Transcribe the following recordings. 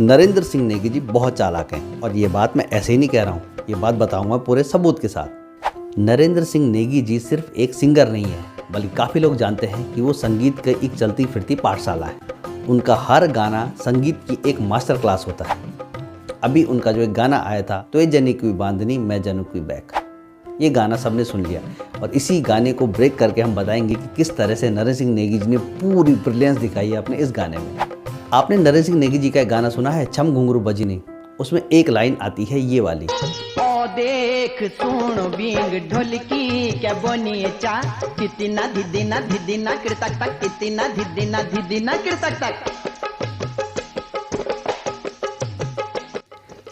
नरेंद्र सिंह नेगी जी बहुत चालाक हैं और ये बात मैं ऐसे ही नहीं कह रहा हूँ, ये बात बताऊंगा पूरे सबूत के साथ। नरेंद्र सिंह नेगी जी सिर्फ एक सिंगर नहीं है, बल्कि काफ़ी लोग जानते हैं कि वो संगीत की एक चलती फिरती पाठशाला है। उनका हर गाना संगीत की एक मास्टर क्लास होता है। अभी उनका जो एक गाना आया था, तो ये जनी की बांधनी मैं जनू की बैक, ये गाना सबने सुन लिया और इसी गाने को ब्रेक करके हम बताएंगे कि किस तरह से नरेंद्र सिंह नेगी जी ने पूरी ब्रिलियंस दिखाई है अपने इस गाने में। आपने नरेंद्र सिंह नेगी जी का एक गाना सुना है छम घुंघरू बजनी, उसमें एक लाइन आती है ये वाली, ओ देख सुन बिंग ढोलकी क्या बोनी चा कितना धिदिना कृतक तक कितना धिदिना कृतक तक।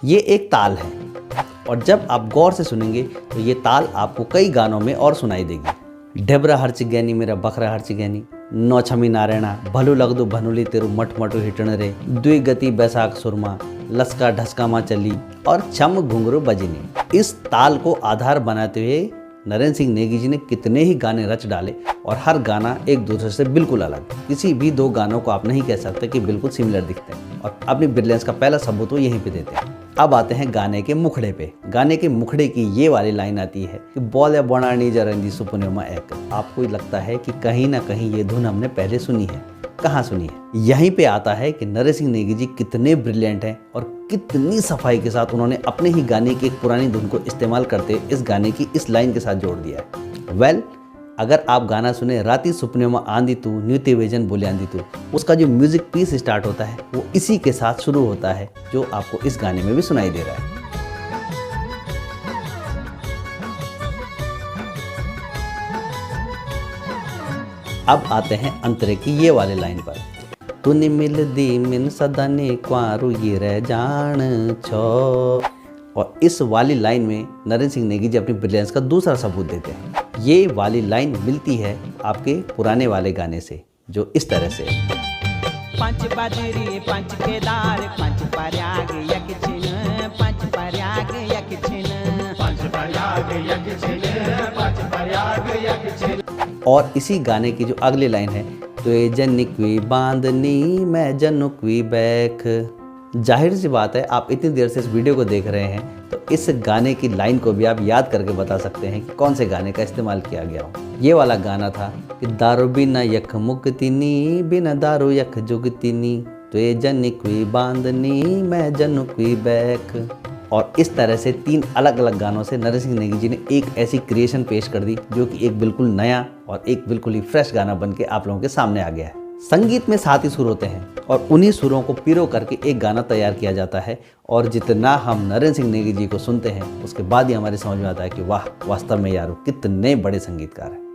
ये एक ताल है और जब आप गौर से सुनेंगे तो ये ताल आपको कई गानों में और सुनाई देगी। ढेबरा हर्च गैनी मेरा बखरा हर्च गैनी, नौ छमी नारायणा भलू लगदू भनुली तेरू मठ मटू हिटण रे, द्वि गति बैसाख सुरमा लसका ढसका माँ चली और छम घुंघरू बजनी। इस ताल को आधार बनाते हुए नरेंद्र सिंह नेगी जी ने कितने ही गाने रच डाले और हर गाना एक दूसरे से बिल्कुल अलग। किसी भी दो गानों को आप नहीं कह सकते कि बिल्कुल सिमिलर दिखते हैं और अपनी ब्रिलियंस का पहला सबूत वो यहीं पे देते हैं। अब आते हैं गाने के मुखड़े पे। गाने के मुखड़े की ये वाली लाइन आती है कि बोले बनानी जरंदी सुपने में एक। आपको लगता है कि कहीं ना कहीं ये धुन हमने पहले सुनी है, कहाँ सुनी है? यहीं पे आता है कि नरेंद्र सिंह नेगी जी कितने ब्रिलियंट हैं और कितनी सफाई के साथ उन्होंने अपने ही गाने की एक पुरानी धुन को इस्तेमाल करते इस गाने की इस लाइन के साथ जोड़ दिया है। वेल, अगर आप गाना सुने राती सुपने में आंधी तू न्यूते वेजन बोले आंधी तू, उसका जो म्यूजिक पीस स्टार्ट होता है वो इसी के साथ शुरू होता है जो आपको इस गाने में भी सुनाई दे रहा है। अब आते हैं अंतरे की ये वाले लाइन पर, तूने मिल दी मिन सदाने क्वारू ये रह जान छो। और इस वाली लाइन में नरेंद्र सिंह नेगी जी अपनी ब्रिलियंस का दूसरा सबूत देते हैं। ये वाली लाइन मिलती है आपके पुराने वाले गाने से जो इस तरह से, पंच बजरी पंच केदार पंच पर्याग यक छिन पंच पर्याग यक छिन पंच पर्याग यक छिन पंच पर्याग यक छिन। और इसी गाने की जो अगली लाइन है, तो ये जनिक्वी बांधनी मैं जनुक्वी बैक। जाहिर सी बात है, आप इतनी देर से इस वीडियो को देख रहे हैं तो इस गाने की लाइन को भी आप याद करके बता सकते हैं कि कौन से गाने का इस्तेमाल किया गया हो। ये वाला गाना था कि दारू बिना यख मुक्तिनी बिना दारू यख जुगतिनी, तो ये जनिक्वी बांधनी मैं जनुक्वी बैक। और इस तरह से तीन अलग अलग गानों से नरेंद्र सिंह नेगी जी ने एक ऐसी क्रिएशन पेश कर दी जो कि एक बिल्कुल नया और एक बिल्कुल ही फ्रेश गाना बन के आप लोगों के सामने आ गया है। संगीत में 7 ही सुर होते हैं और उन्हीं सुरों को पिरो करके एक गाना तैयार किया जाता है और जितना हम नरेंद्र सिंह नेगी जी को सुनते हैं उसके बाद ही हमारे समझ में आता है कि वाह, वास्तव में यार कितने बड़े संगीतकार हैं।